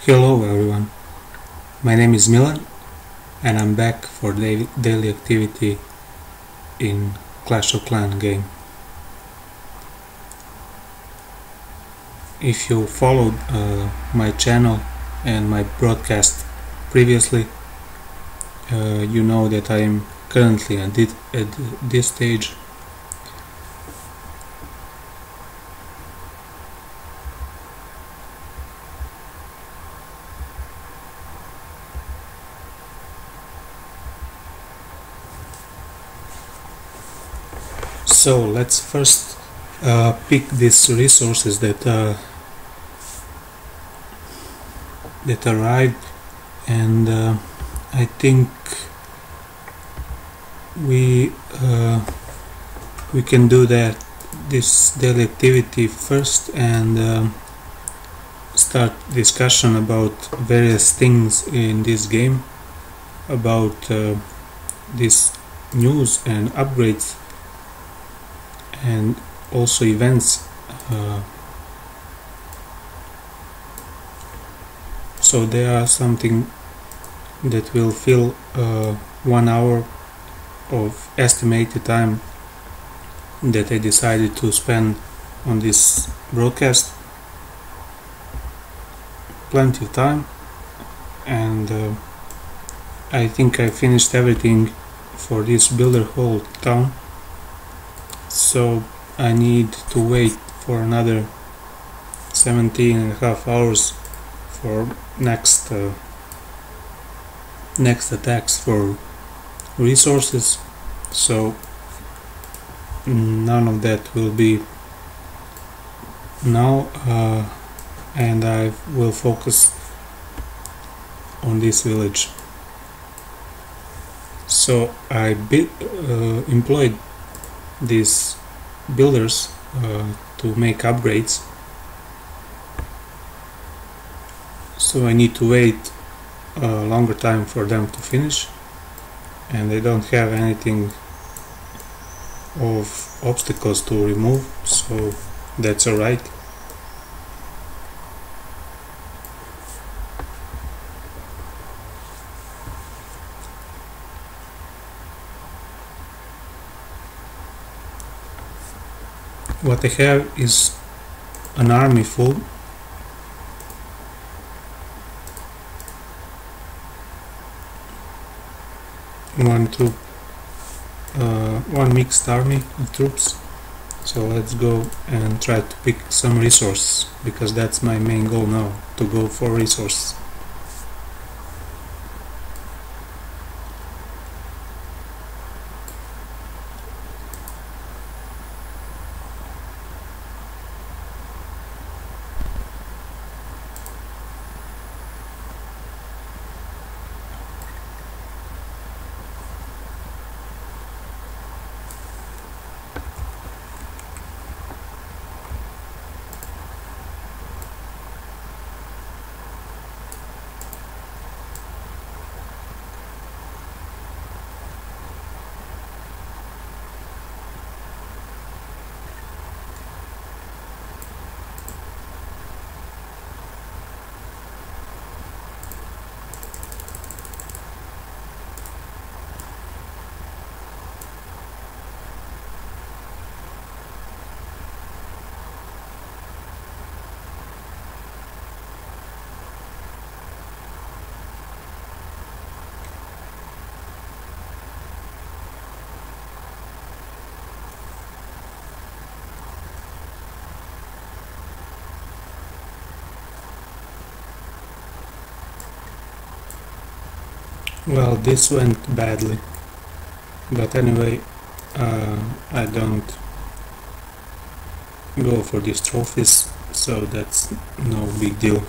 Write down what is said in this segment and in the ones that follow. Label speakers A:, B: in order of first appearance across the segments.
A: Hello everyone, my name is Milan and I'm back for daily activity in Clash of Clans game. If you followed my channel and my broadcast previously, you know that I am currently at this stage. So let's first pick these resources that arrived, and I think we can do this daily activity first and start discussion about various things in this game, about this news and upgrades and also events. So there are something that will fill 1 hour of estimated time that I decided to spend on this broadcast. Plenty of time, and I think I finished everything for this builder whole town, so I need to wait for another 17.5 hours for next attacks for resources, so none of that will be now, and I will focus on this village. So I employed these builders to make upgrades, so I need to wait a longer time for them to finish, and I don't have anything of obstacles to remove, so that's alright. What I have is an army full. One mixed army of troops. So let's go and try to pick some resources, because that's my main goal now, to go for resources. Well, this went badly, but anyway, I don't go for these trophies, so that's no big deal.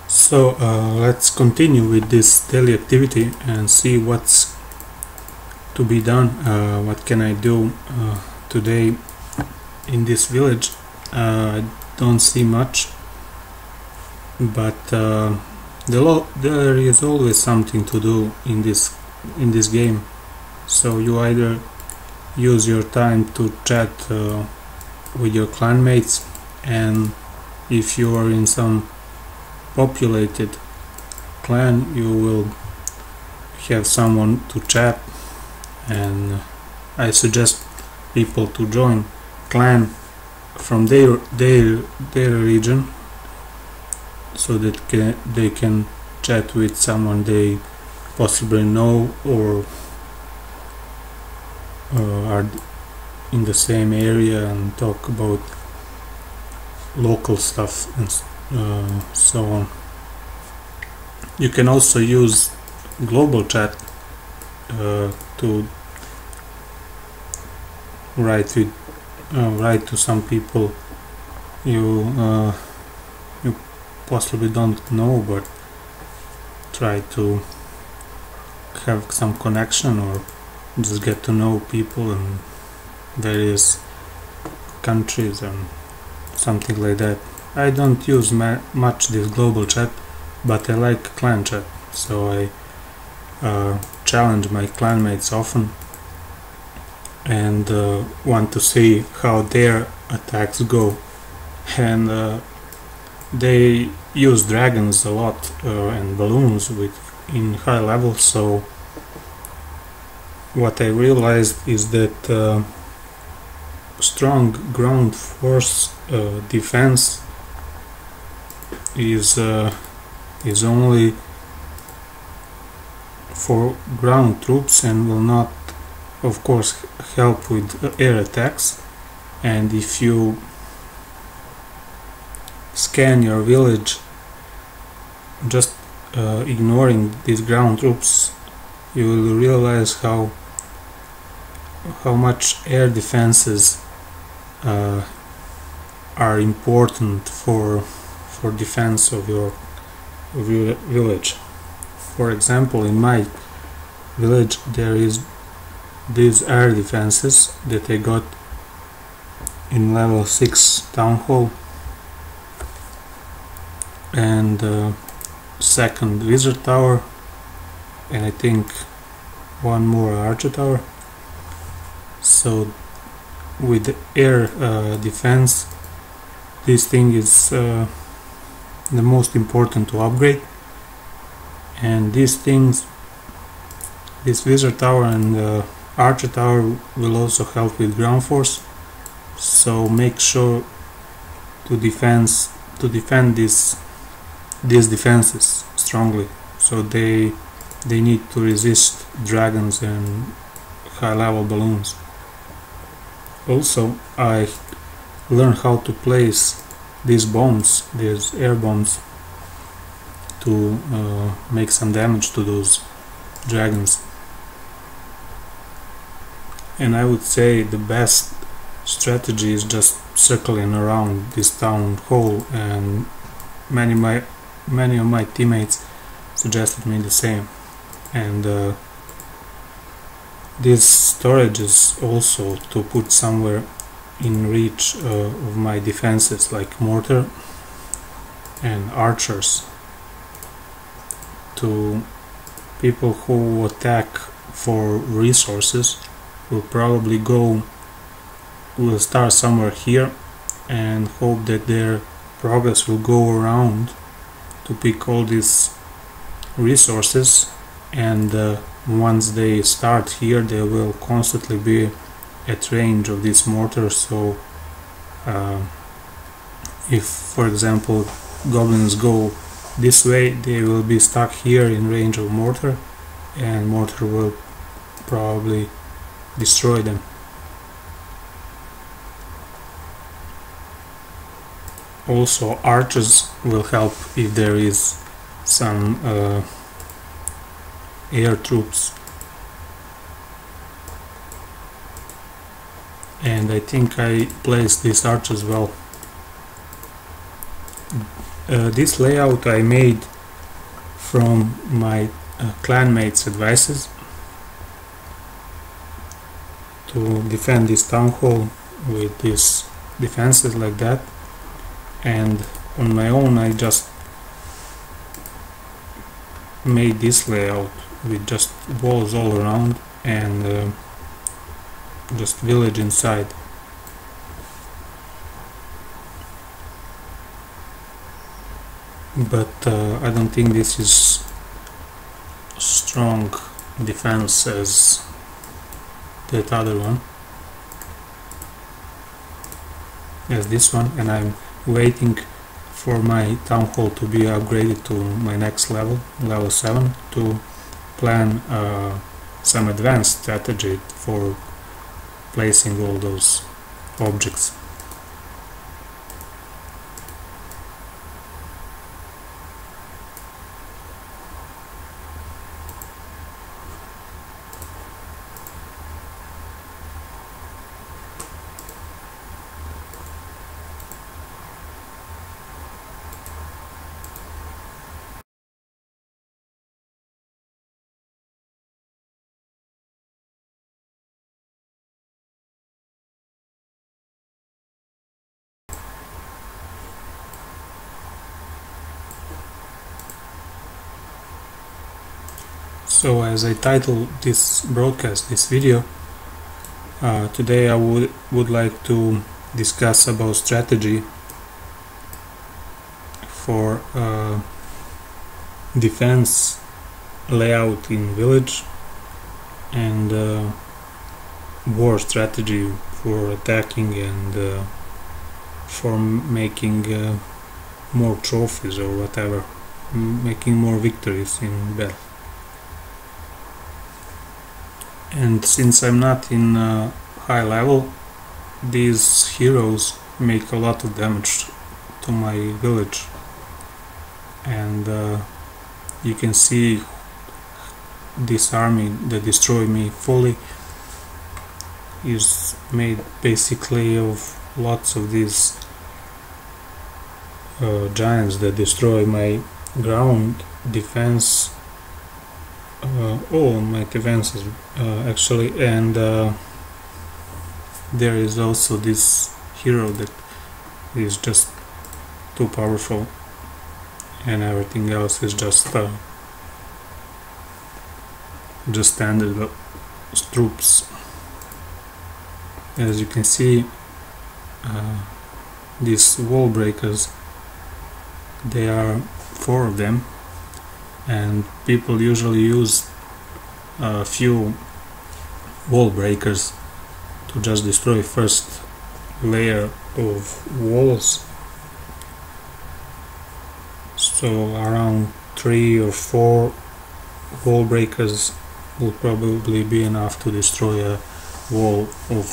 A: So let's continue with this daily activity and see what's to be done. What can I do today in this village? I don't see much, but there is always something to do in this game. So you either use your time to chat with your clanmates, and if you are in some populated clan, you will have someone to chat, and I suggest people to join clan from their region, so that they can chat with someone they possibly know or are in the same area and talk about local stuff and so on. You can also use global chat to write to some people you possibly don't know, but try to have some connection or just get to know people in various countries and something like that. I don't use much this global chat, but I like clan chat, so I challenge my clanmates often and want to see how their attacks go. And they use dragons a lot and balloons in high levels, so what I realized is that strong ground force defense is only for ground troops and will not, of course, help with air attacks. And if you scan your village just ignoring these ground troops, you will realize how much air defenses are important for defense of your village. For example, in my village there is these air defenses that I got in level 6 town hall, and second wizard tower, and I think one more archer tower. So with the air defense, this thing is the most important to upgrade, and these things, this wizard tower and archer tower, will also help with ground force. So make sure to defend these defenses strongly, so they need to resist dragons and high level balloons. Also, I learned how to place these bombs, these air bombs, to make some damage to those dragons. And I would say the best strategy is just circling around this town hall, and many of my teammates suggested me the same. And this storage is also to put somewhere in reach of my defenses, like mortar and archers. To people who attack for resources will probably will start somewhere here and hope that their progress will go around to pick all these resources, and once they start here they will constantly be at range of this mortar. So if, for example, goblins go this way, they will be stuck here in range of mortar, and mortar will probably destroy them. Also, archers will help if there is some air troops, and I think I placed these archers well. This layout I made from my clanmates' advices to defend this town hall with these defenses like that, and on my own I just made this layout with just walls all around and just village inside. But I don't think this is strong defense as that other one, as this one, and I'm waiting for my town hall to be upgraded to my next level, level 7, to plan some advanced strategy for placing all those objects. So as I titled this broadcast, this video, today I would like to discuss about strategy for defense layout in village and war strategy for attacking and for making more trophies or whatever, making more victories in battle. And since I'm not in high level, these heroes make a lot of damage to my village, and you can see this army that destroyed me fully is made basically of lots of these giants that destroy my ground defense, all my defenses actually, and there is also this hero that is just too powerful, and everything else is just standard troops. As you can see, these wall breakers, there are 4 of them, and people usually use a few wall breakers to just destroy first layer of walls. So around 3 or 4 wall breakers will probably be enough to destroy a wall of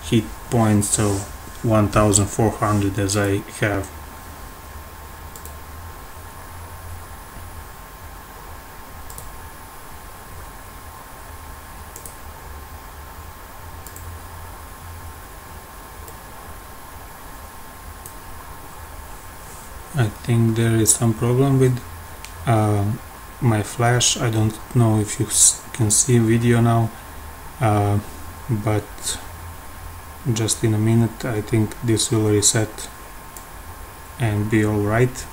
A: hit points of 1400 as I have. I think there is some problem with my flash. I don't know if you can see video now, but just in a minute I think this will reset and be alright.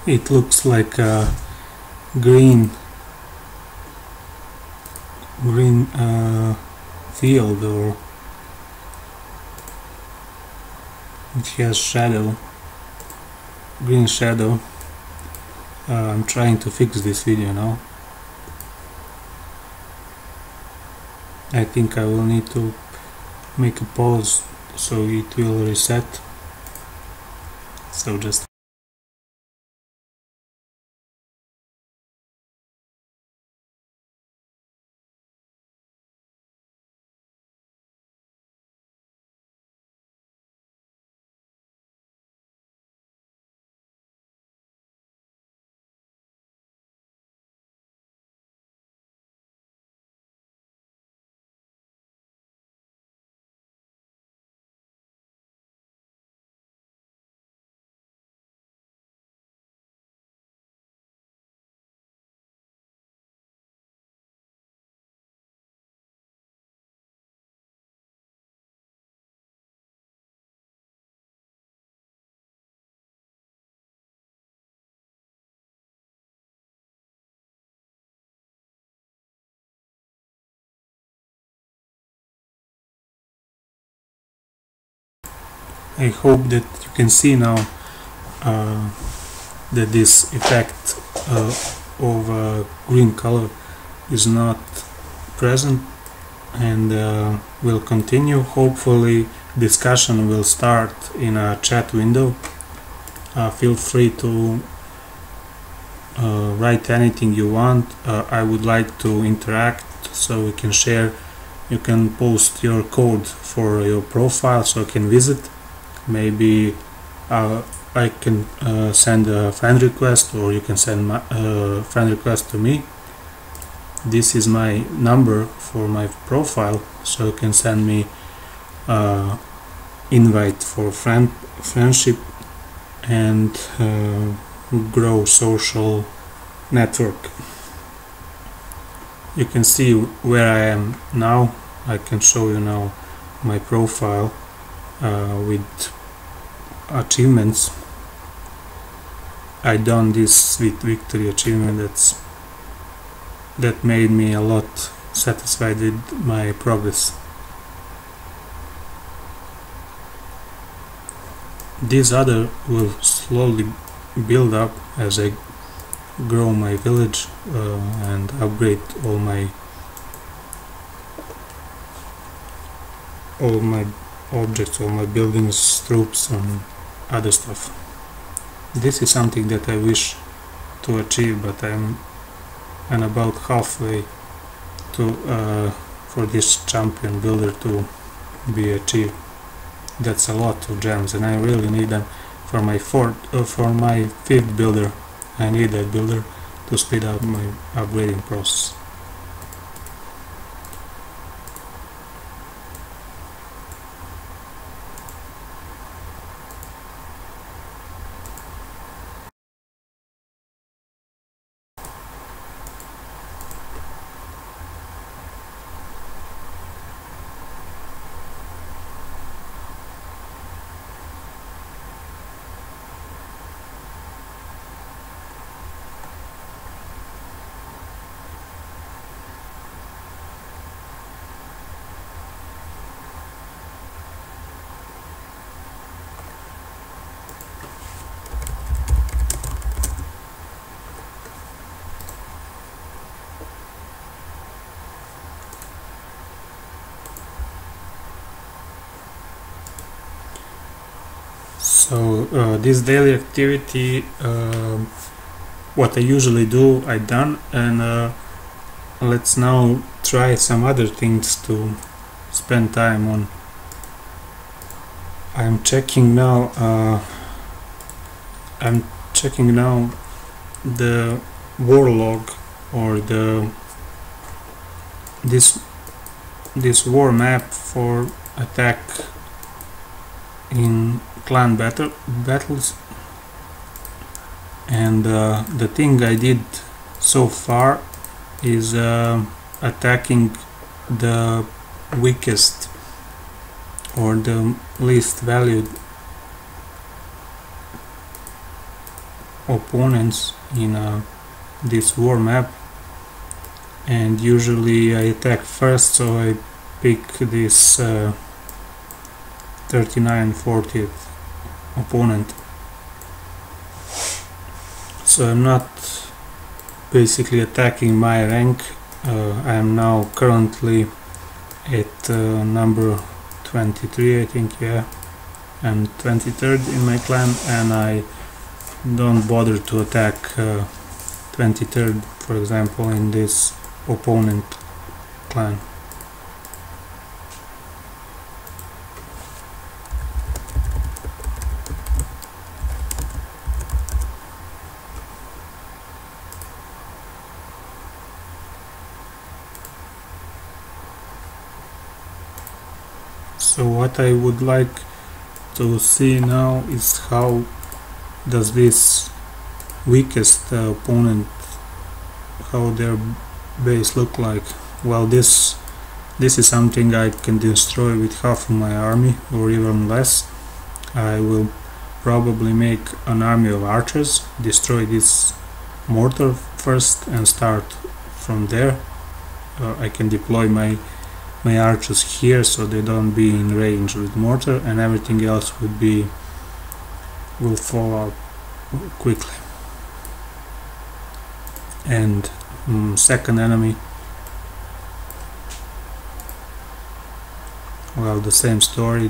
A: it looks like a green field, or it has shadow, green shadow. I'm trying to fix this video now. I think I will need to make a pause so it will reset. So just I hope that you can see now that this effect of green color is not present, and will continue. Hopefully discussion will start in a chat window. Feel free to write anything you want. I would like to interact so we can share. You can post your code for your profile so I can visit. Maybe I can send a friend request, or you can send a friend request to me. This is my number for my profile, so you can send me invite for friendship and grow social network. You can see where I am now. I can show you now my profile with achievements. I done this with victory achievement. That made me a lot satisfied with my progress. This other will slowly build up as I grow my village and upgrade all my objects, all my buildings, troops and other stuff. This is something that I wish to achieve, but I'm about halfway to for this champion builder to be achieved. That's a lot of gems, and I really need them for my fifth builder. I need that builder to speed up my upgrading process. So this daily activity, what I usually do, I done, and let's now try some other things to spend time on. I'm checking now the war log, or this war map for attack in clan battles, and the thing I did so far is attacking the weakest or the least valued opponents in this war map, and usually I attack first, so I pick this 39/40th opponent. So I'm not basically attacking my rank. I am now currently at number 23, I think, yeah. I'm 23rd in my clan, and I don't bother to attack 23rd, for example, in this opponent clan. So what I would like to see now is how does this weakest opponent, how their base look like. Well, this is something I can destroy with half of my army or even less. I will probably make an army of archers, destroy this mortar first and start from there. I can deploy my archers here so they don't be in range with mortar, and everything else will fall out quickly. And second enemy, well, the same story.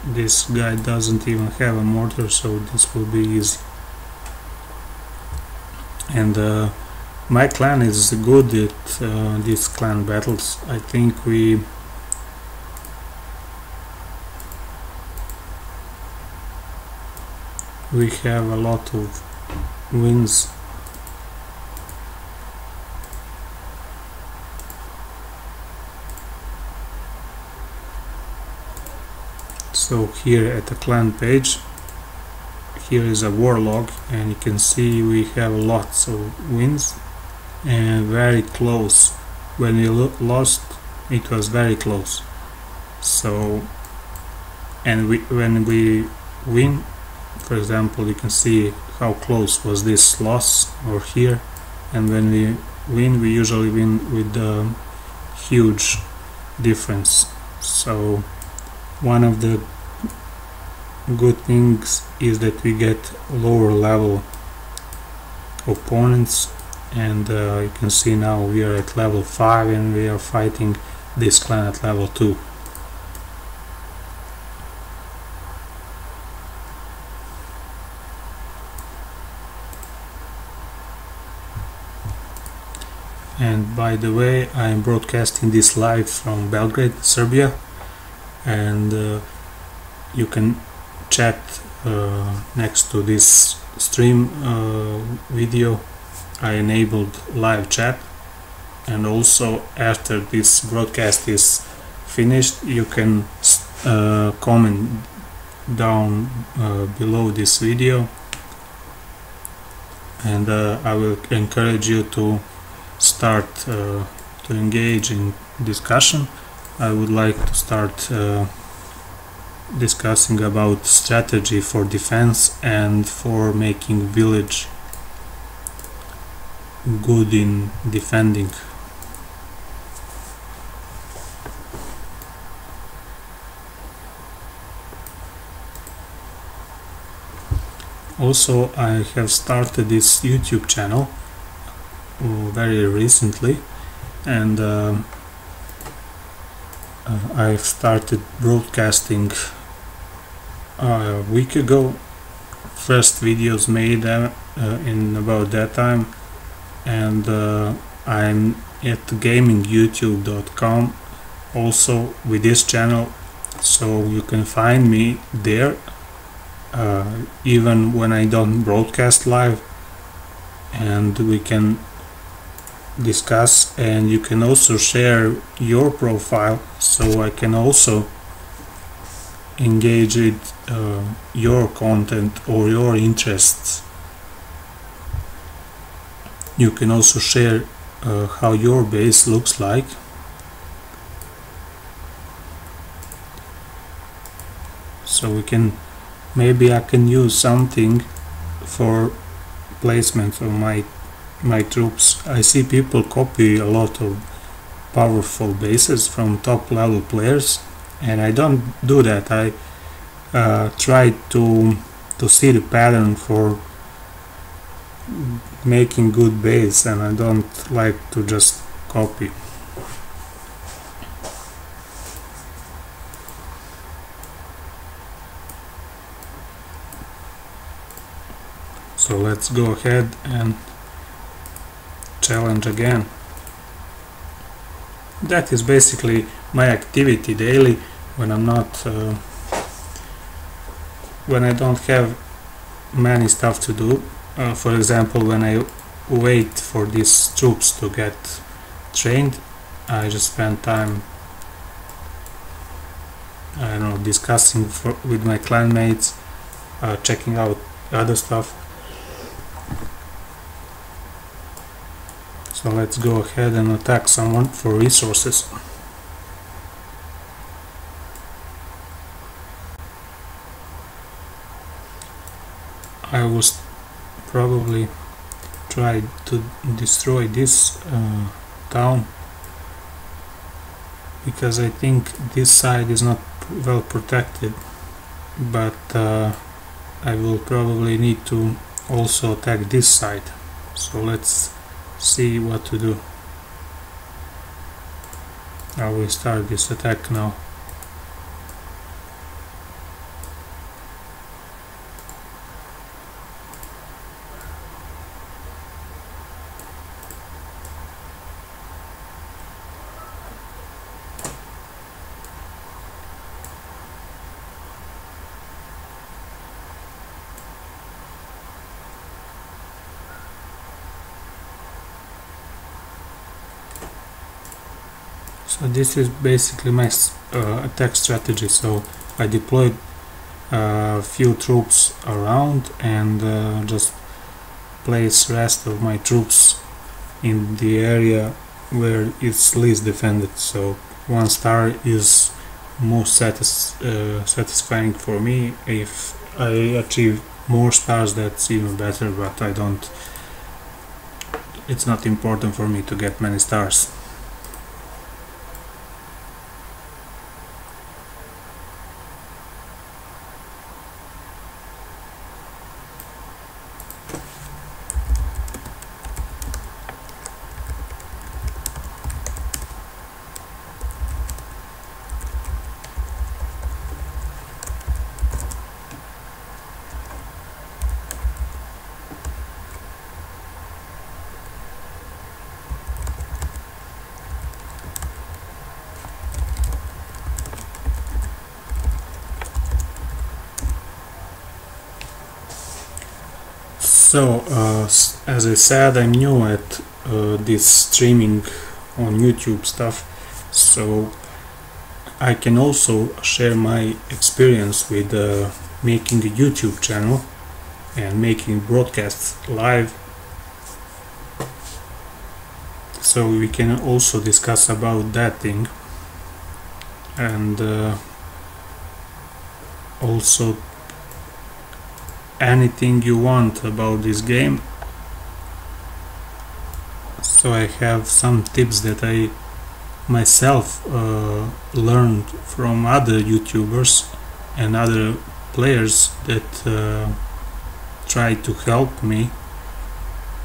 A: This guy doesn't even have a mortar, so this will be easy. And my clan is good at these clan battles. I think we have a lot of wins. So here at the clan page, here is a war log, and you can see we have lots of wins and very close. When we lost, it was very close. So, and when we win, for example, you can see how close was this loss, or here. And when we win, we usually win with a huge difference. So one of the good things is that we get lower level opponents, and you can see now we are at level 5 and we are fighting this clan at level 2. And by the way, I am broadcasting this live from Belgrade, Serbia, and you can chat next to this stream video. I enabled live chat, and also after this broadcast is finished, you can comment down below this video, and I will encourage you to start to engage in discussion. I would like to start discussing about strategy for defense and for making village good in defending. Also, I have started this YouTube channel very recently, and I've started broadcasting a week ago. First videos made in about that time, and I'm at gamingyoutube.com also with this channel, so you can find me there even when I don't broadcast live, and we can discuss, and you can also share your profile so I can also engage with your content or your interests. You can also share how your base looks like. So we can, maybe I can use something for placement of my troops. I see people copy a lot of powerful bases from top level players, and I don't do that. I try to see the pattern for making good base, and I don't like to just copy. So let's go ahead and challenge again. That is basically my activity daily when I'm not when I don't have many stuff to do. For example, when I wait for these troops to get trained, I just spend time, I don't know, discussing with my clanmates, checking out other stuff. So let's go ahead and attack someone for resources. I was probably try to destroy this town, because I think this side is not well protected, but I will probably need to also attack this side. So let's see what to do. I will start this attack now. So this is basically my attack strategy. So I deployed a few troops around and just place rest of my troops in the area where it's least defended. So 1 star is most satisfying for me. If I achieve more stars, that's even better, but I don't, it's not important for me to get many stars. So, as I said, I'm new at this streaming on YouTube stuff, so I can also share my experience with making a YouTube channel and making broadcasts live. So we can also discuss about that thing, and also anything you want about this game. So I have some tips that I myself learned from other YouTubers and other players that try to help me,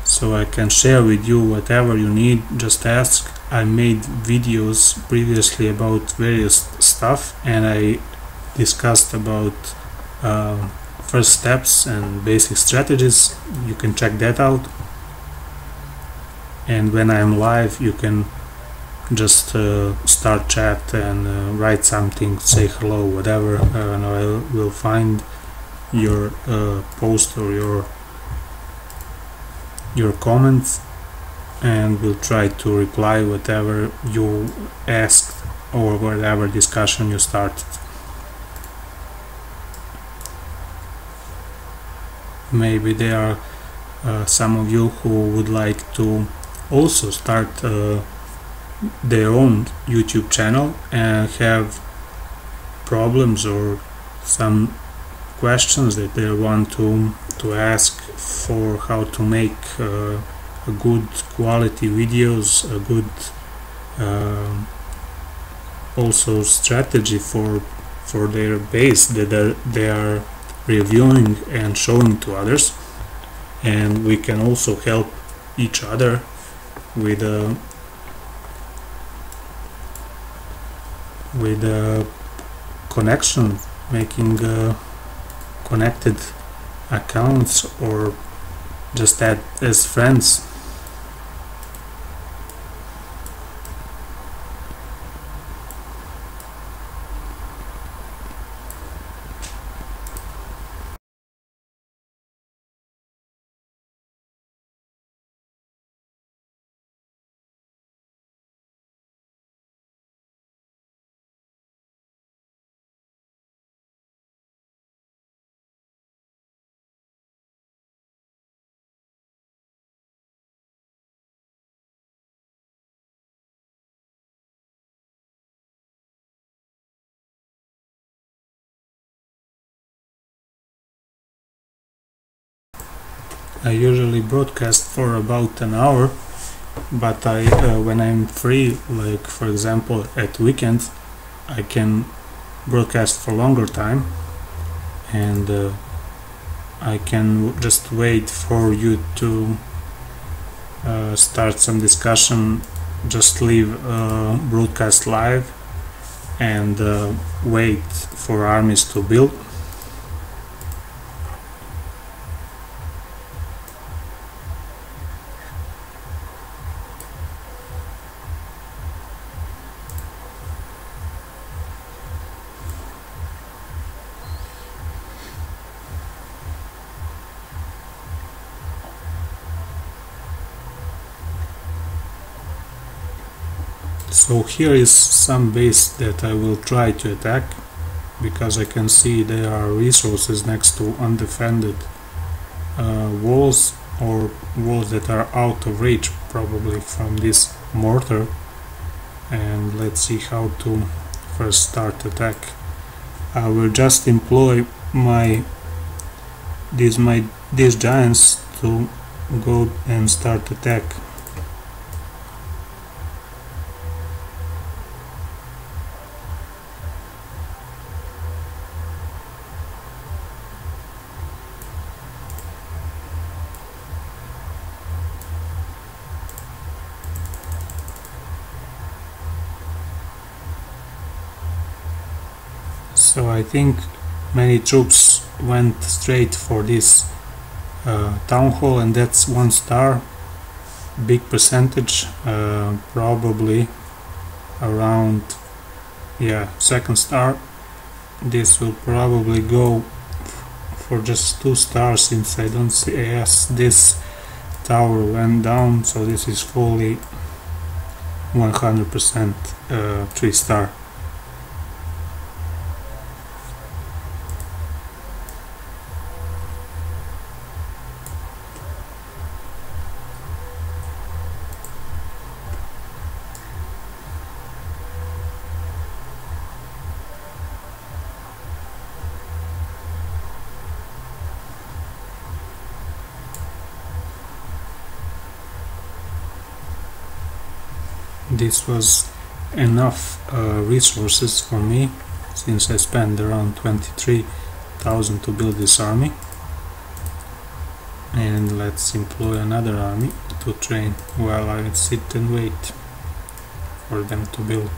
A: so I can share with you whatever you need. Just ask. I made videos previously about various stuff, and I discussed about first steps and basic strategies. You can check that out, and when I'm live you can just start chat and write something, say hello, whatever, and I will find your post or your comments, and will try to reply whatever you asked or whatever discussion you started. Maybe there are some of you who would like to also start their own YouTube channel and have problems or some questions that they want to ask for how to make a good quality videos, a good also strategy for their base that they are reviewing and showing to others. And we can also help each other with a connection, making connected accounts or just add as friends. I usually broadcast for about an hour, but when I'm free, like for example at weekends, I can broadcast for longer time, and I can just wait for you to start some discussion, just leave broadcast live and wait for armies to build. So here is some base that I will try to attack, because I can see there are resources next to undefended walls, or walls that are out of reach probably from this mortar. And let's see how to first start attack. I will just employ these giants to go and start attack. So I think many troops went straight for this town hall, and that's 1 star. Big percentage, probably around, yeah, 2nd star. This will probably go for just 2 stars, since I don't see, yes, this tower went down, so this is fully 100% 3 star. This was enough resources for me, since I spent around 23,000 to build this army. And let's employ another army to train while I sit and wait for them to build.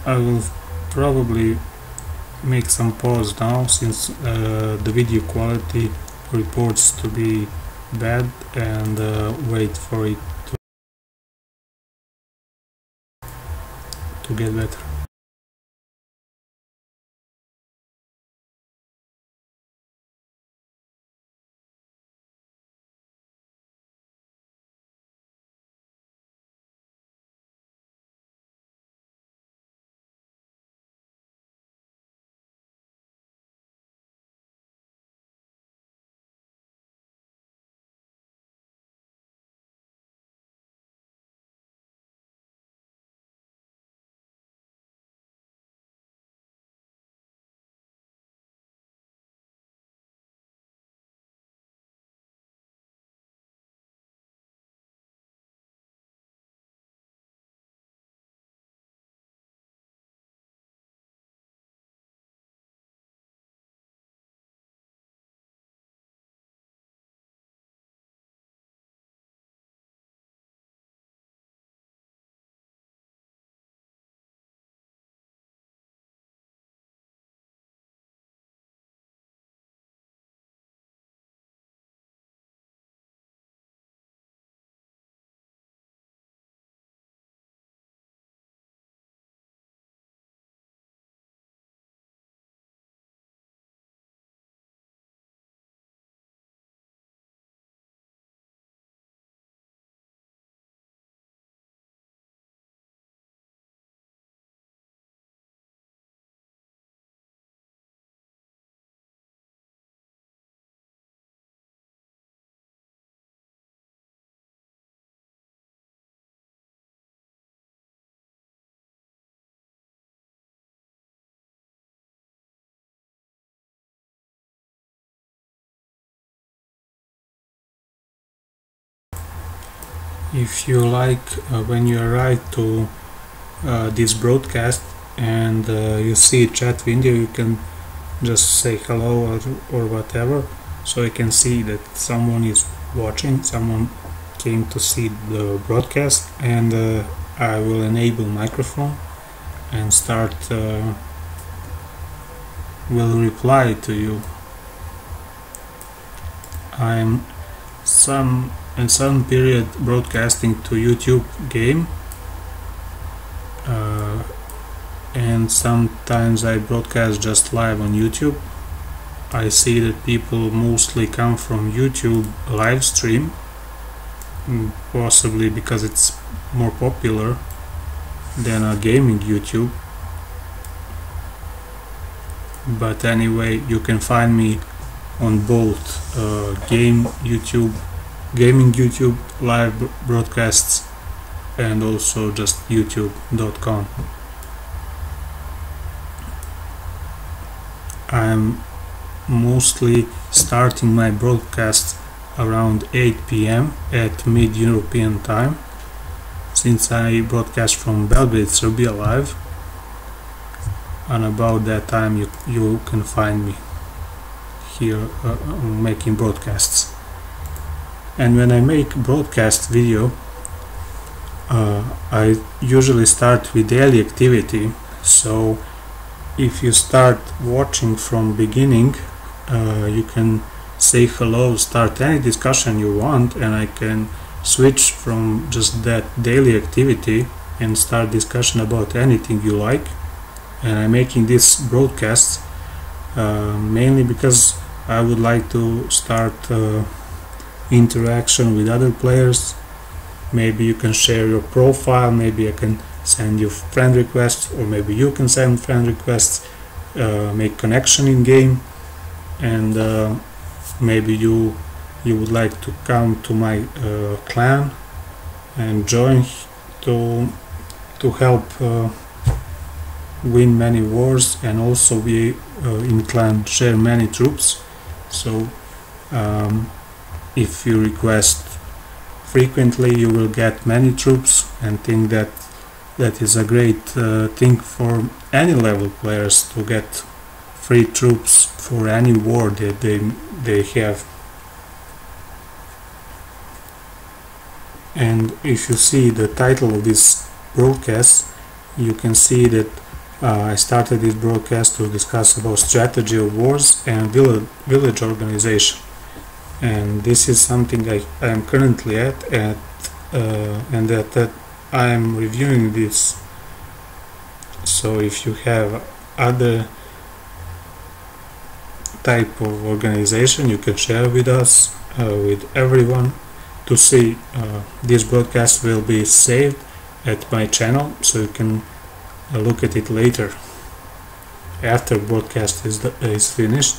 A: I will probably make some pause now, since the video quality reports to be bad, and wait for it to get better. if you like, when you arrive to this broadcast and you see chat window, you can just say hello or whatever, so you can see that someone is watching, someone came to see the broadcast, and I will enable microphone and start will reply to you. I'm in some period broadcasting to YouTube game, and sometimes I broadcast just live on YouTube. I see that people mostly come from YouTube live stream, possibly because it's more popular than a gaming YouTube. But anyway, you can find me on both gaming YouTube live broadcasts and also just youtube.com. I'm mostly starting my broadcast around 8 p.m. at mid-European time, since I broadcast from Belgrade, Serbia live, and about that time you can find me here making broadcasts. And when I make broadcast video, I usually start with daily activity, so if you start watching from beginning, you can say hello, start any discussion you want, and I can switch from just that daily activity and start discussion about anything you like. And I'm making this broadcast mainly because I would like to start interaction with other players. Maybe you can share your profile, maybe I can send you friend requests, or maybe you can send friend requests, make connection in game, and maybe you would like to come to my clan and join to help win many wars, and also we in clan share many troops. So if you request frequently, you will get many troops, and think that is a great thing for any level players to get free troops for any war that they have. And if you see the title of this broadcast, you can see that I started this broadcast to discuss about strategy of wars and village organization, and this is something I am currently at and that I am reviewing this. So if you have other type of organization, you can share with us, with everyone. To see this broadcast will be saved at my channel, so you can look at it later after broadcast is finished.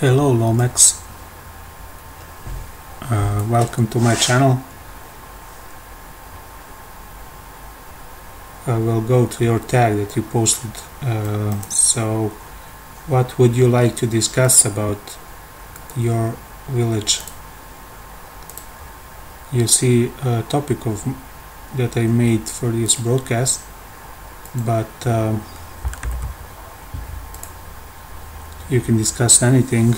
A: Hello Lomax, welcome to my channel. I will go to your tag that you posted. So what would you like to discuss about your village? You see a topic that I made for this broadcast, but you can discuss anything.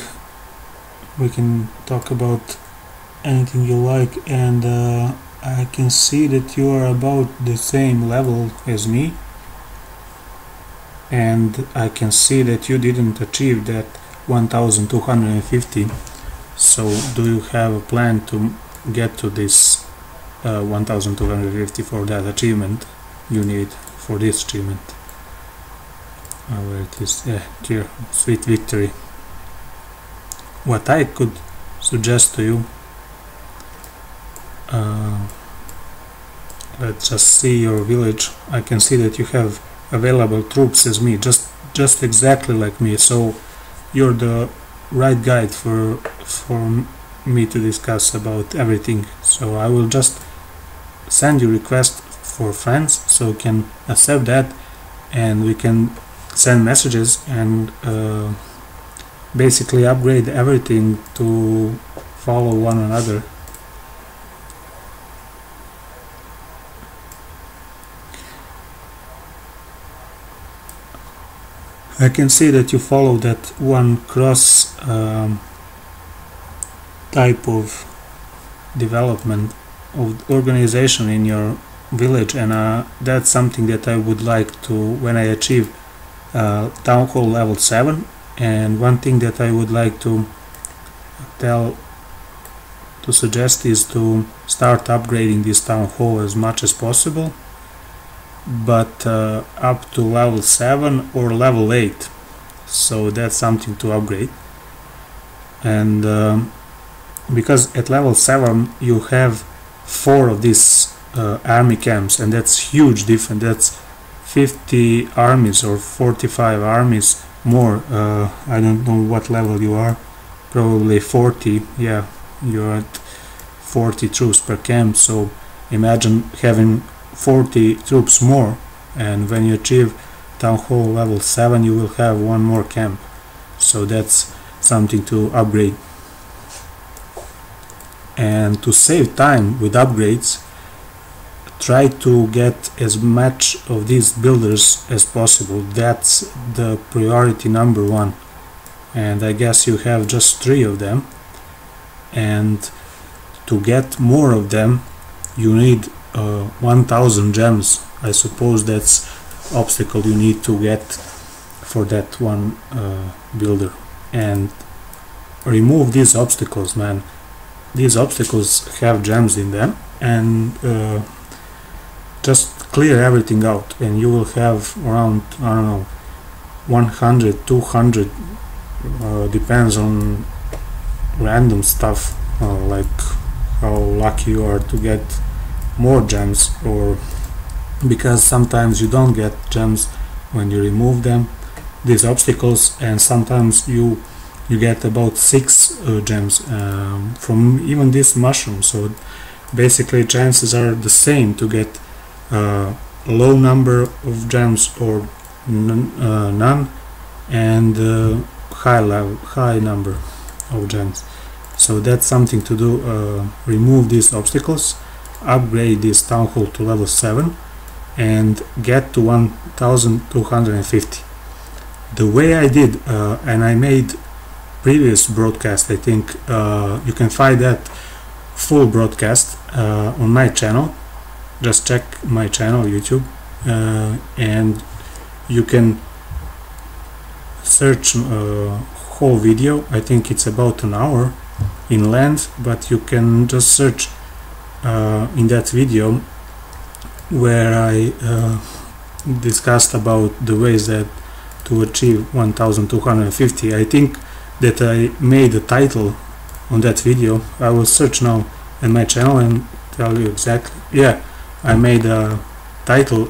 A: We can talk about anything you like, and I can see that you are about the same level as me, and I can see that you didn't achieve that 1250. So do you have a plan to get to this 1250 for that achievement you need for this achievement? Where it is, here, sweet victory. What I could suggest to you, let's just see your village. I can see that you have available troops as me, just exactly like me, so you're the right guide for me to discuss about everything. So I will just send you request for friends, so you can accept that, and we can send messages and basically upgrade everything to follow one another. I can see that you follow that one cross type of development of organization in your village, and that's something that I would like to, when I achieve Town Hall level 7. And one thing that I would like to suggest is to start upgrading this Town Hall as much as possible, but up to level 7 or level 8. So that's something to upgrade. And because at level 7 you have 4 of these army camps, and that's huge difference. That's 50 armies or 45 armies more. I don't know what level you are, probably 40. Yeah, you're at 40 troops per camp, so imagine having 40 troops more, and when you achieve Town Hall level 7 you will have one more camp. So that's something to upgrade. And to save time with upgrades, try to get as much of these builders as possible. That's the priority number 1, and I guess you have just 3 of them, and to get more of them you need 1000 gems. I suppose that's obstacle you need to get for that one builder. And remove these obstacles, man. These obstacles have gems in them, and just clear everything out, and you will have around, I don't know, 100, 200, depends on random stuff, like how lucky you are to get more gems, or because sometimes you don't get gems when you remove them, these obstacles, and sometimes you get about 6 gems from even this mushroom. So basically chances are the same to get a low number of gems or none, and high number of gems. So that's something to do. Remove these obstacles, upgrade this Town Hall to level 7, and get to 1250. The way I did, and I made previous broadcast, I think you can find that full broadcast on my channel. Just check my channel, YouTube, and you can search whole video. I think it's about an hour in length, but you can just search in that video where I discussed about the ways that to achieve 1250. I think that I made a title on that video. I will search now in my channel and tell you exactly. Yeah, I made a title,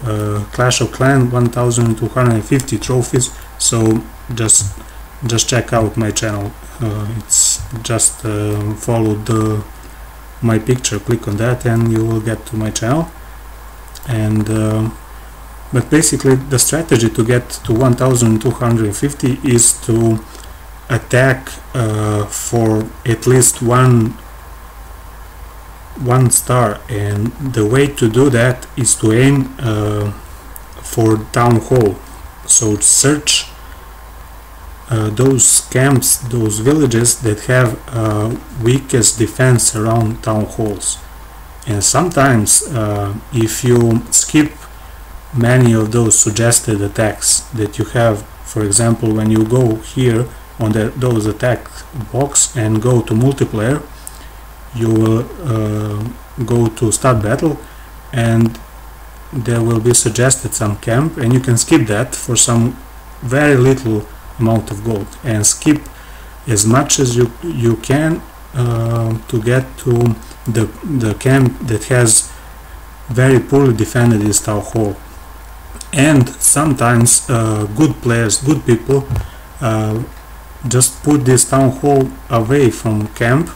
A: Clash of Clans 1250 trophies. So just just check out my channel. It's just follow my picture, click on that and you will get to my channel. And but basically the strategy to get to 1250 is to attack for at least one star, and the way to do that is to aim for town hall. So search those camps, those villages that have weakest defense around town halls. And sometimes if you skip many of those suggested attacks that you have, for example, when you go here on those attack box and go to multiplayer, you will go to start battle and there will be suggested some camp, and you can skip that for some very little amount of gold, and skip as much as you can to get to the camp that has very poorly defended this town hall. And sometimes good players, good people just put this town hall away from camp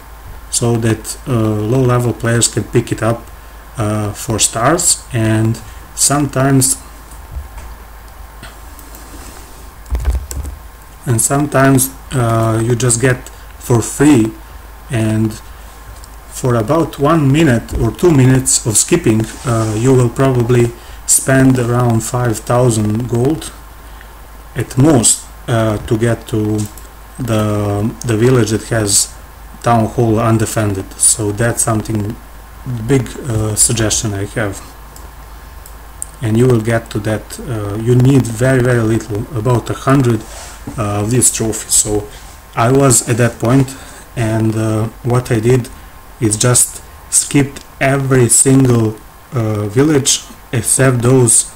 A: so that low level players can pick it up for stars, and sometimes you just get for free. And for about 1 minute or 2 minutes of skipping you will probably spend around 5,000 gold at most to get to the village that has town hall undefended. So that's something big suggestion I have, and you will get to that. You need very little, about 100 of these trophies. So I was at that point, and what I did is just skipped every single village except those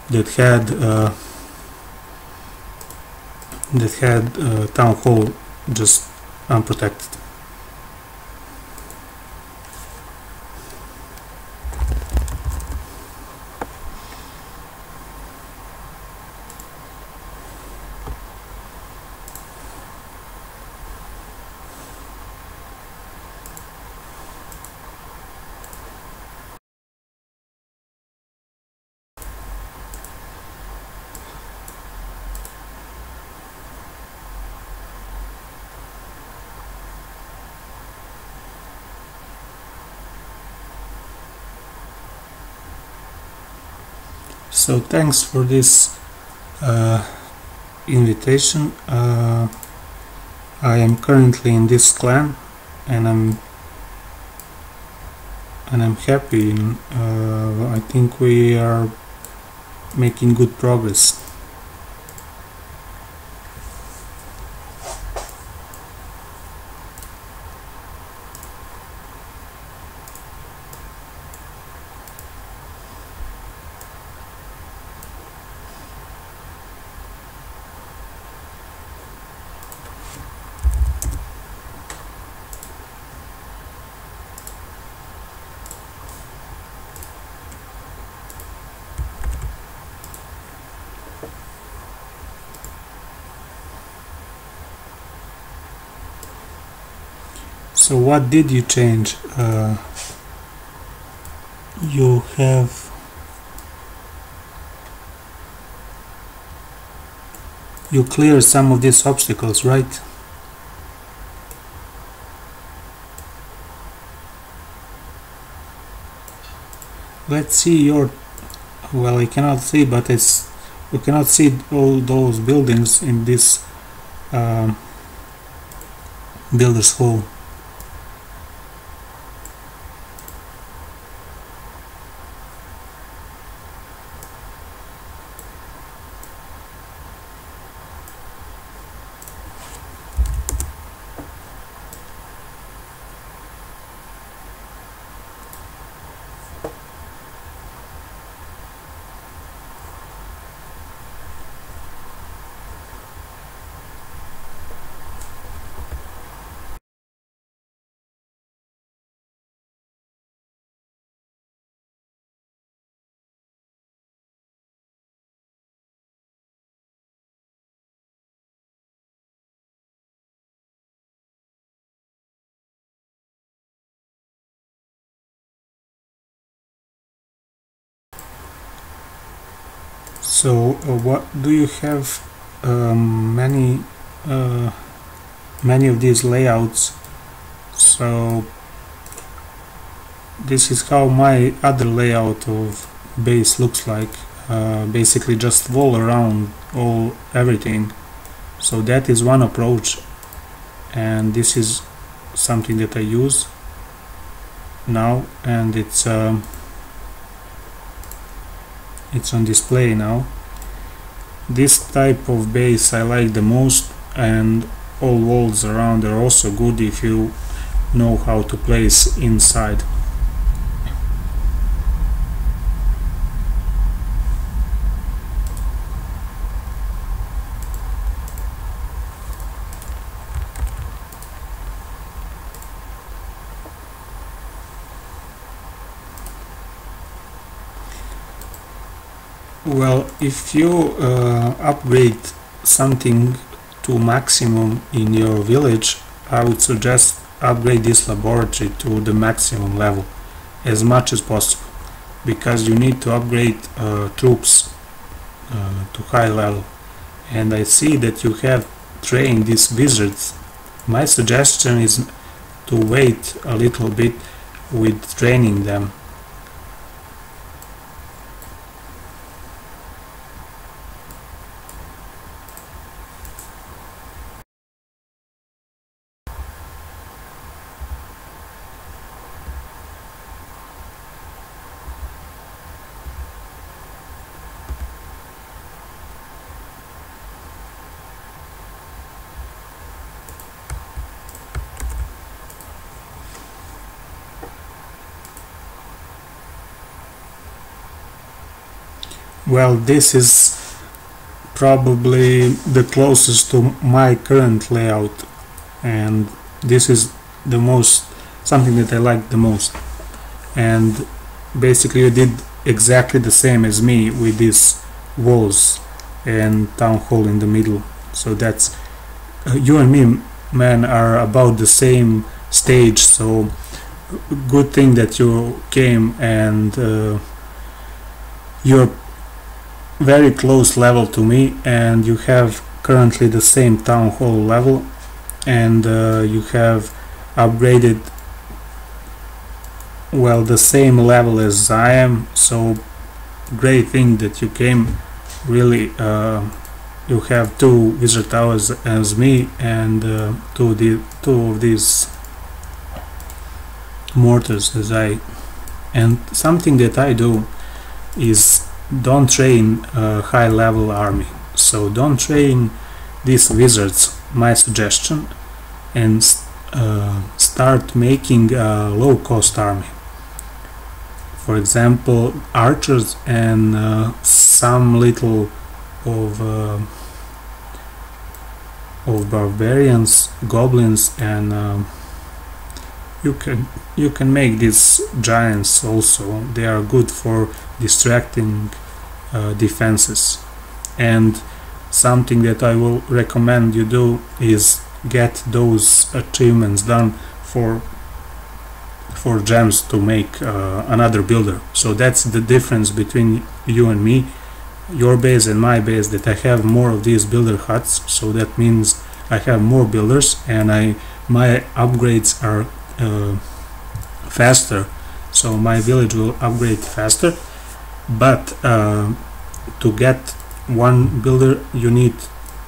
A: that had town hall just unprotected. So thanks for this invitation. I am currently in this clan, and I'm happy. I think we are making good progress. So what did you change? You clear some of these obstacles, right? Let's see your, well, I cannot see, but we cannot see all those buildings in this builder's hall. So what do you have many of these layouts? So this is how my other layout of base looks like. Basically just wall around everything. So that is one approach, and this is something that I use now, and it's on display now. This type of base I like the most, and all walls around are also good if you know how to place inside. Well, if you upgrade something to maximum in your village, I would suggest upgrade this laboratory to the maximum level as much as possible, because you need to upgrade troops to high level. And I see that you have trained these wizards. My suggestion is to wait a little bit with training them. Well, this is probably the closest to my current layout, and this is the most, something that I like the most. And basically you did exactly the same as me with these walls and town hall in the middle. So that's you and me, man, are about the same stage, so good thing that you came, and you're very close level to me, and you have currently the same town hall level, and you have upgraded well the same level as I am. So great thing that you came. Really, you have 2 wizard towers as me, and two of these mortars as I. And something that I do is don't train a high level army, so don't train these wizards, my suggestion, and start making a low cost army. For example, archers and some little of barbarians, goblins, and you can make these giants also. They are good for distracting defenses. And something that I will recommend you do is get those achievements done for gems to make another builder. So that's the difference between you and me, your base and my base, that I have more of these builder huts. So that means I have more builders, and my upgrades are faster, so my village will upgrade faster. But to get one builder you need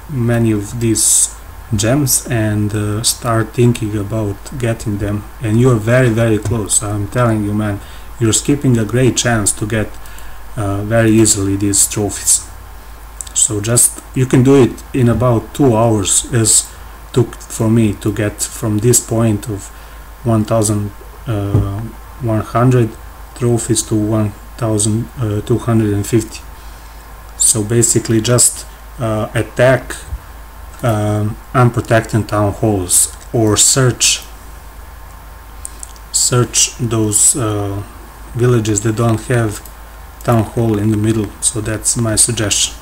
A: many of these gems, and start thinking about getting them, and you're very close. I'm telling you, man, you're skipping a great chance to get very easily these trophies. So just you can do it in about 2 hours, as took for me to get from this point of 1100 trophies to 1250. So basically just attack unprotected town halls, or search those villages that don't have town hall in the middle. So that's my suggestion.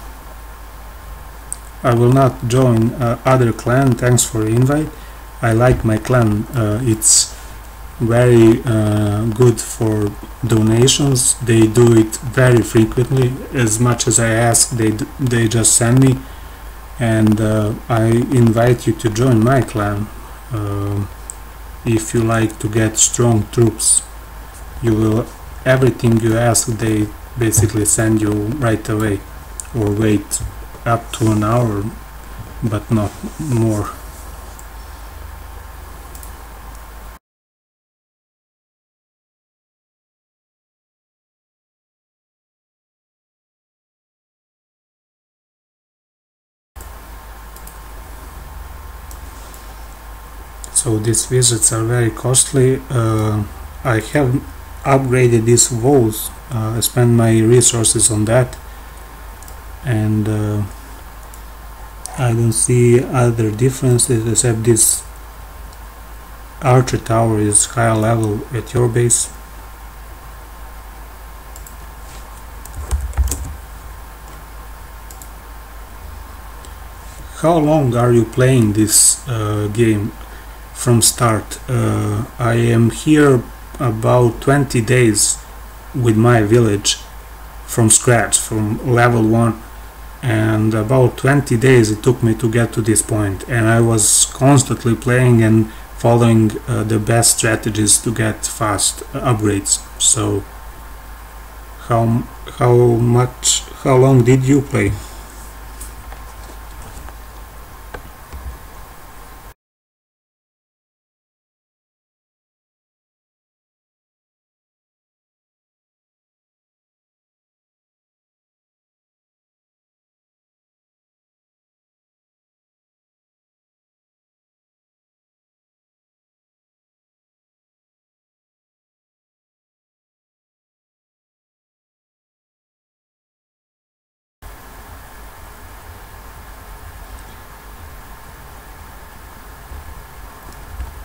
A: I will not join other clan. Thanks for the invite. I like my clan. It's very good for donations. They do it very frequently. As much as I ask, they just send me, and I invite you to join my clan. If you like to get strong troops, you will everything you ask they basically send you right away, or wait up to an hour, but not more. So these visits are very costly. I have upgraded these walls. I spend my resources on that, and I don't see other differences except this archer tower is higher level at your base. How long are you playing this game from start? I am here about 20 days with my village from scratch, from level 1, and about 20 days it took me to get to this point, and I was constantly playing and following the best strategies to get fast upgrades. So how long did you play?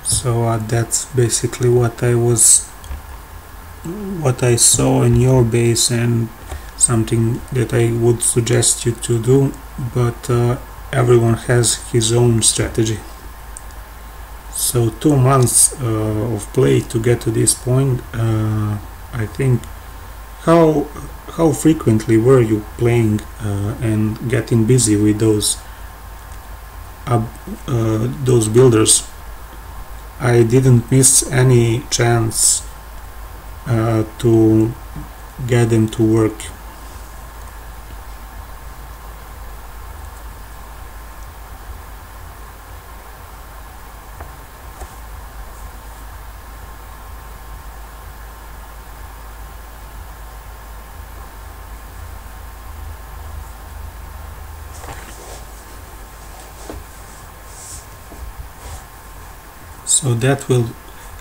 A: So that's basically what I saw in your base, and something that I would suggest you to do, but everyone has his own strategy. So 2 months of play to get to this point. I think how frequently were you playing and getting busy with those builders? I didn't miss any chance to get them to work. So that will,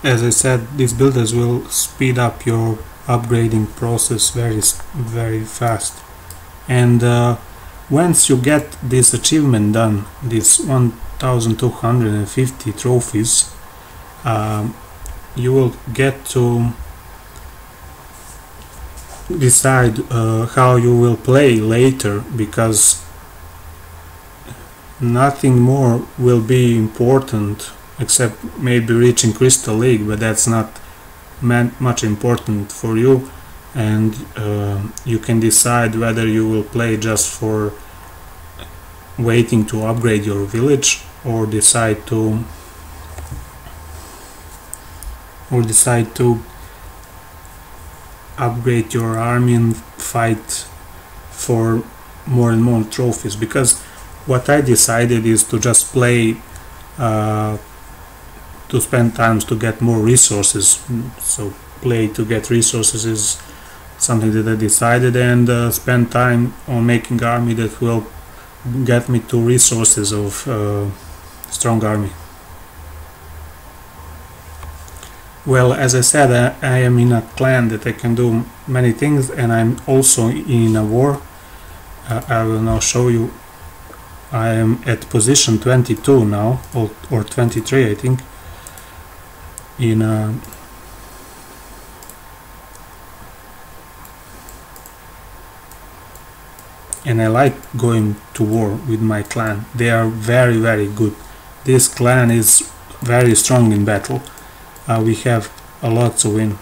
A: as I said, these builders will speed up your upgrading process very fast. And once you get this achievement done, this 1250 trophies, you will get to decide how you will play later, because nothing more will be important except maybe reaching Crystal League, but that's not much important for you, and you can decide whether you will play just for waiting to upgrade your village, or decide to upgrade your army and fight for more and more trophies. Because what I decided is to just play to spend times to get more resources. So play to get resources is something that I decided, and spend time on making army that will get me to resources of strong army. Well, as I said, I am in a clan that I can do many things, and I'm also in a war. I will now show you. I am at position 22 now, or 23 I think, in a and I like going to war with my clan. They are very good. This clan is very strong in battle. We have a lot to win.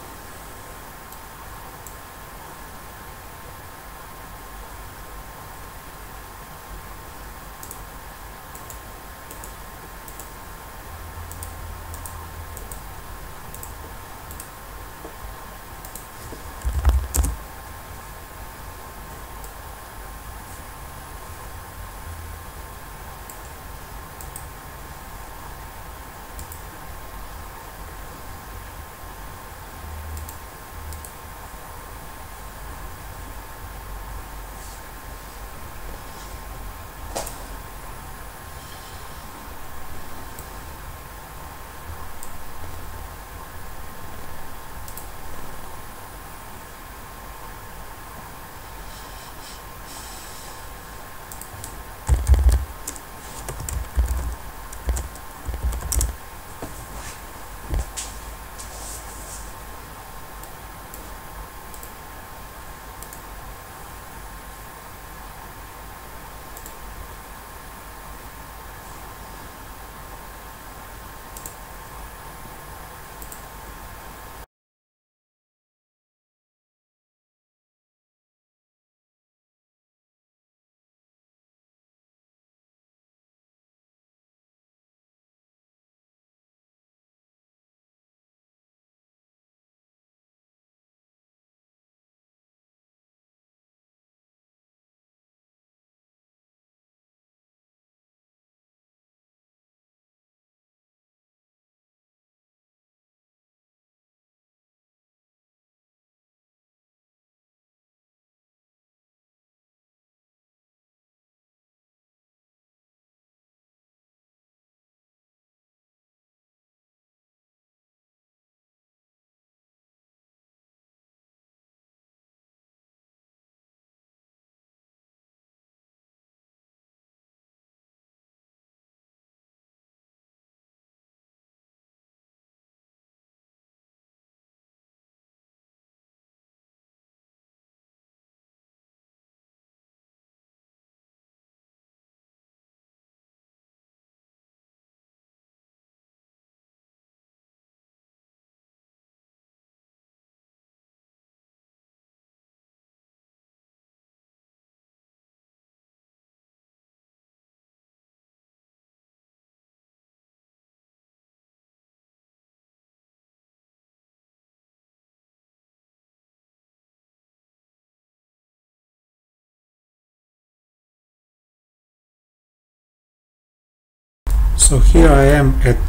A: So here I am at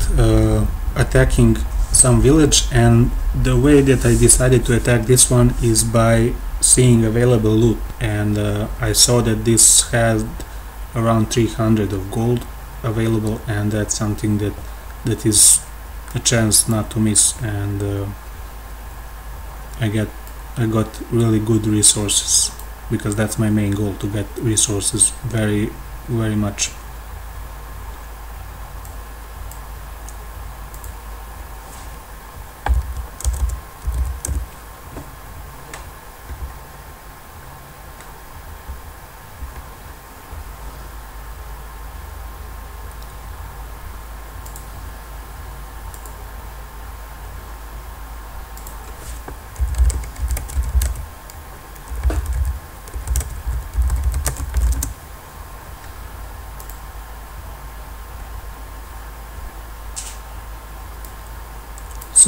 A: attacking some village, and the way that I decided to attack this one is by seeing available loot, and I saw that this had around 300 of gold available, and that's something that is a chance not to miss, and I got really good resources, because that's my main goal, to get resources very much.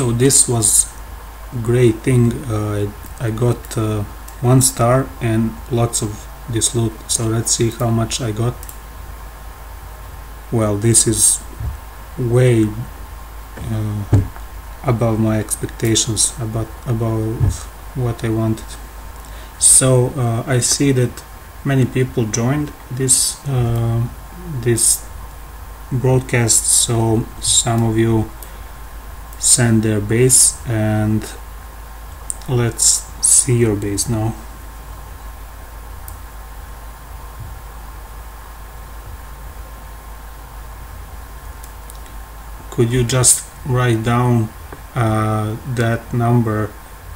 A: So this was great thing. I got 1 star and lots of this loot. So let's see how much I got. Well, this is way above my expectations, above what I wanted. So I see that many people joined this this broadcast. So some of you send their base, and let's see your base now. Could you just write down that number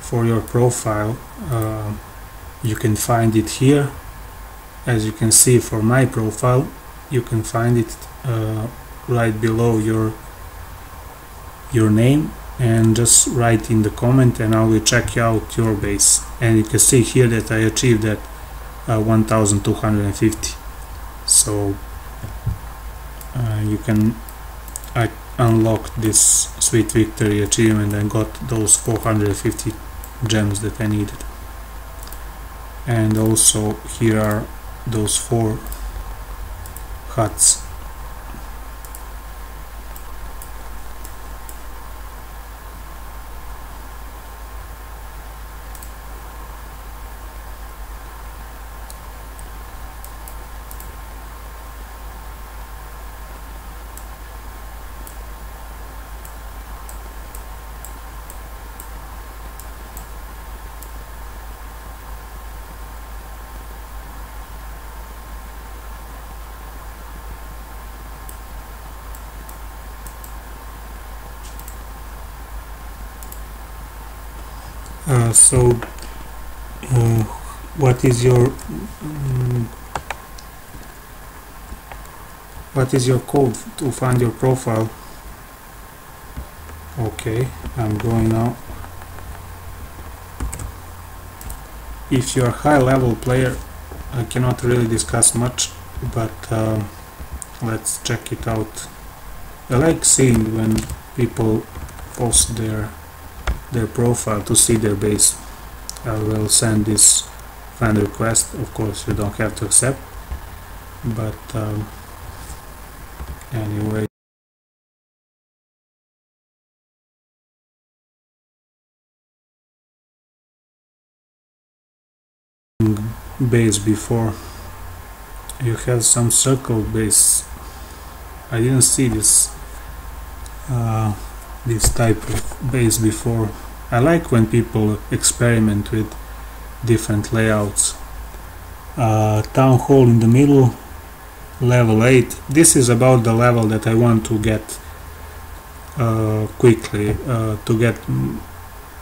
A: for your profile? You can find it here. As you can see, for my profile you can find it right below your name, and just write in the comment and I will check out your base. And you can see here that I achieved that 1250. So I unlocked this sweet victory achievement and got those 450 gems that I needed. And also here are those 4 huts. So what is your code to find your profile? Okay, I'm going now. If you're a high level player, I cannot really discuss much, but let's check it out. I like seeing when people post their profile to see their base. I will send this friend request. Of course you don't have to accept, but anyway, base before. You have some circle base. I didn't see this this type of base before. I like when people experiment with different layouts. Town hall in the middle, level 8. This is about the level that I want to get quickly, to get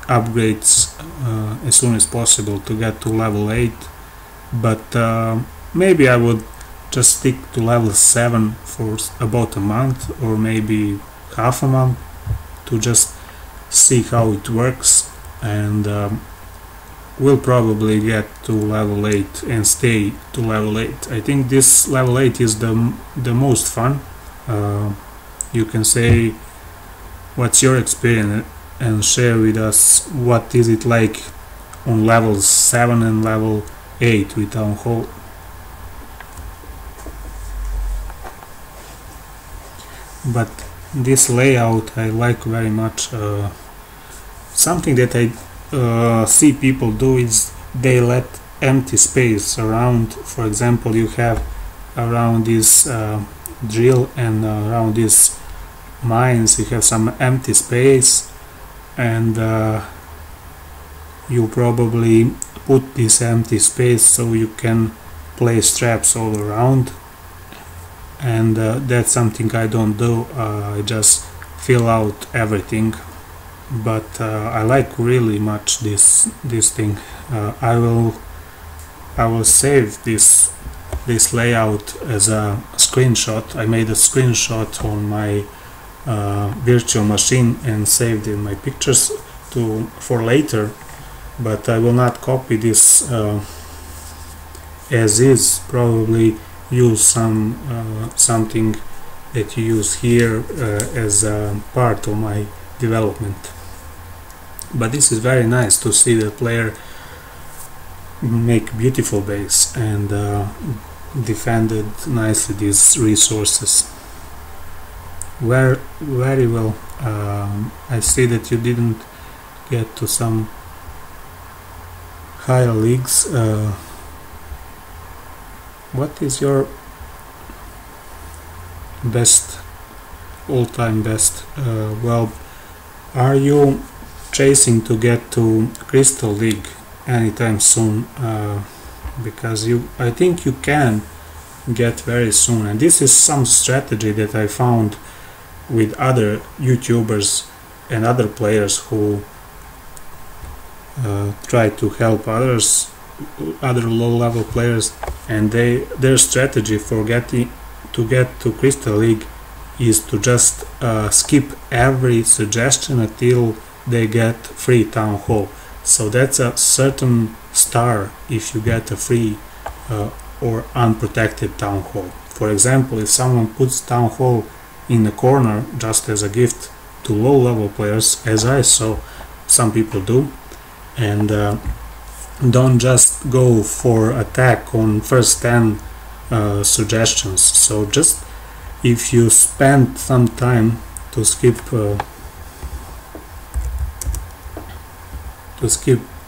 A: upgrades as soon as possible, to get to level 8. But maybe I would just stick to level 7 for about a month, or maybe half a month, to just see how it works, and we'll probably get to level 8 and stay to level 8. I think this level 8 is the most fun. You can say what's your experience and share with us what is it like on level 7 and level 8 with Town Hall. But this layout I like very much. Something that I see people do is they let empty space around. For example, you have around this drill and around these mines you have some empty space, and you probably put this empty space so you can place traps all around. And that's something I don't do. I just fill out everything. But I like really much this thing. I will save this layout as a screenshot. I made a screenshot on my virtual machine and saved in my pictures for later. But I will not copy this as is. Probably use something that you use here as a part of my development. But this is very nice to see the player make beautiful base and defended nicely these resources. Very well. I see that you didn't get to some higher leagues. What is your best, all-time best? Well, are you chasing to get to Crystal League anytime soon? Because I think you can get very soon, and this is some strategy that I found with other YouTubers and other players who try to help others, other low-level players, and their strategy for getting to Crystal League is to just skip every suggestion until they get free town hall. So that's a certain star if you get a free or unprotected town hall. For example, if someone puts town hall in the corner just as a gift to low level players, as I saw some people do, and don't just go for attack on first 10 suggestions. So just if you spend some time to skip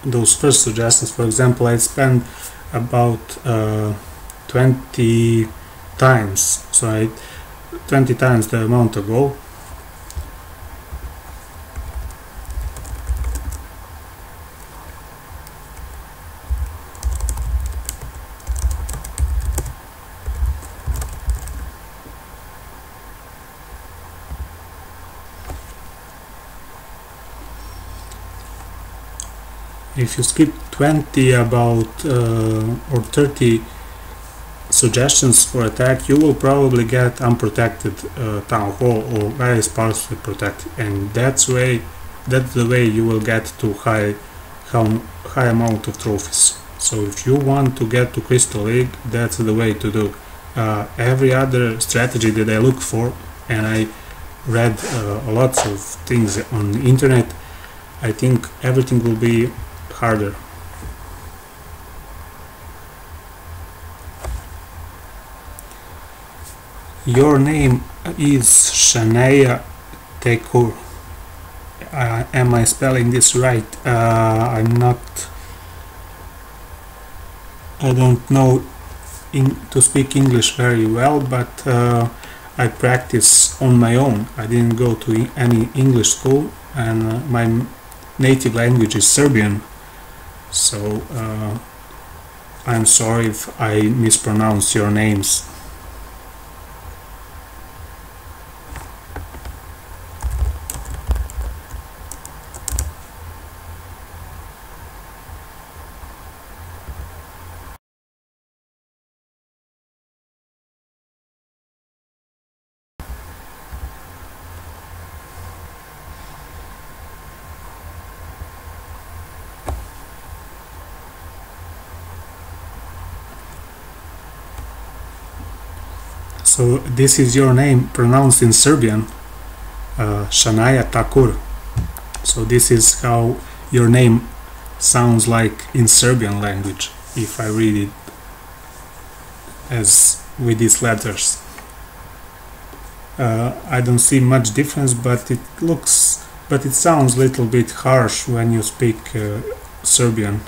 A: those first suggestions. For example, I spent about 20 times, so 20 times the amount ago. If you skip 20 about or 30 suggestions for attack, you will probably get unprotected town hall or various parts with protected, and that's the way you will get to high amount of trophies. So if you want to get to Crystal League, that's the way to do. Every other strategy that I look for, and I read lots of things on the internet, I think everything will be harder. Your name is Shania Tekur. Am I spelling this right? I don't know to speak English very well, but I practice on my own. I didn't go to any English school, and my native language is Serbian. So I'm sorry if I mispronounce your names. So this is your name pronounced in Serbian, Shania Takur. So this is how your name sounds like in Serbian language, if I read it as with these letters. I don't see much difference, but it sounds a little bit harsh when you speak Serbian,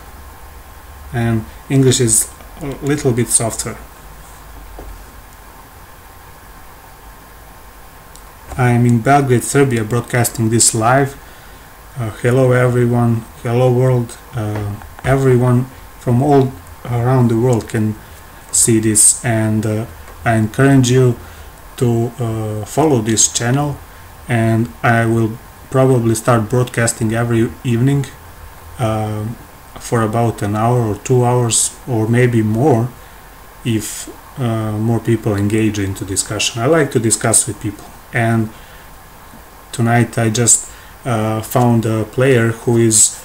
A: and English is a little bit softer. I am in Belgrade, Serbia, broadcasting this live. Hello everyone, hello world. Everyone from all around the world can see this, and I encourage you to follow this channel, and I will probably start broadcasting every evening for about an hour or 2 hours, or maybe more if more people engage into discussion. I like to discuss with people. And tonight I just found a player who is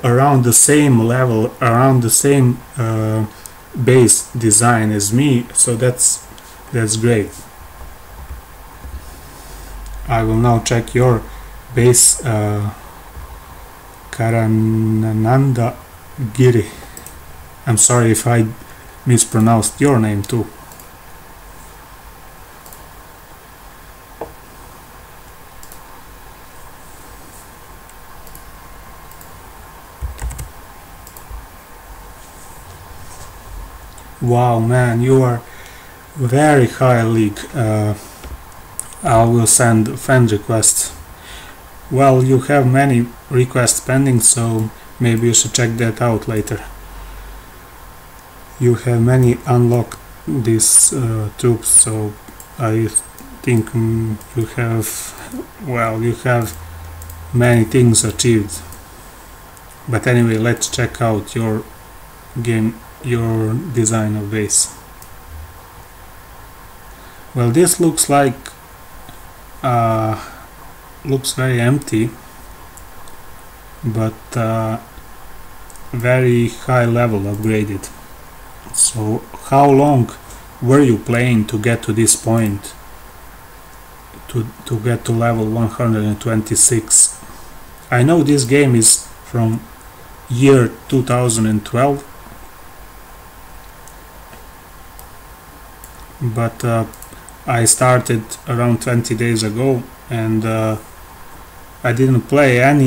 A: around the same level, around the same base design as me, so that's great. I will now check your base, Karananda Giri. I'm sorry if I mispronounced your name too. Wow, man, you are very high league. I will send friend requests. Well, you have many requests pending, so maybe you should check that out later. You have many unlocked these troops, so I think you have many things achieved. But anyway, let's check out your game, your design of base. Well, this looks like looks very empty, but very high level upgraded. So how long were you playing to get to this point, to get to level 126? I know this game is from year 2012, but I started around 20 days ago, and I didn't play on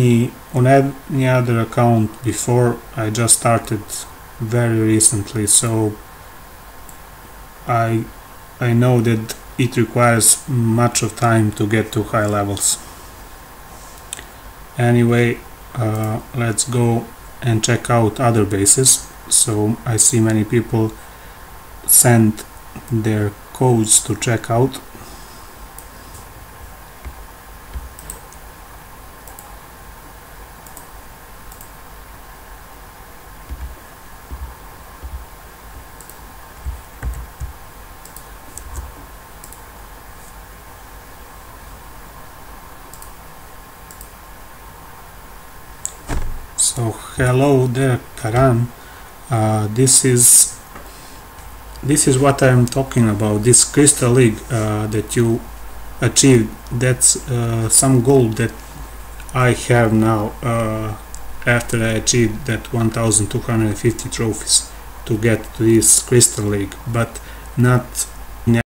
A: any other account before. I just started very recently, so I know that it requires much of time to get to high levels. Anyway, let's go and check out other bases. So I see many people send their codes to check out. So hello there, Karan. This is what I'm talking about. This Crystal League that you achieved. That's some goal that I have now after I achieved that 1250 trophies to get to this Crystal League, but not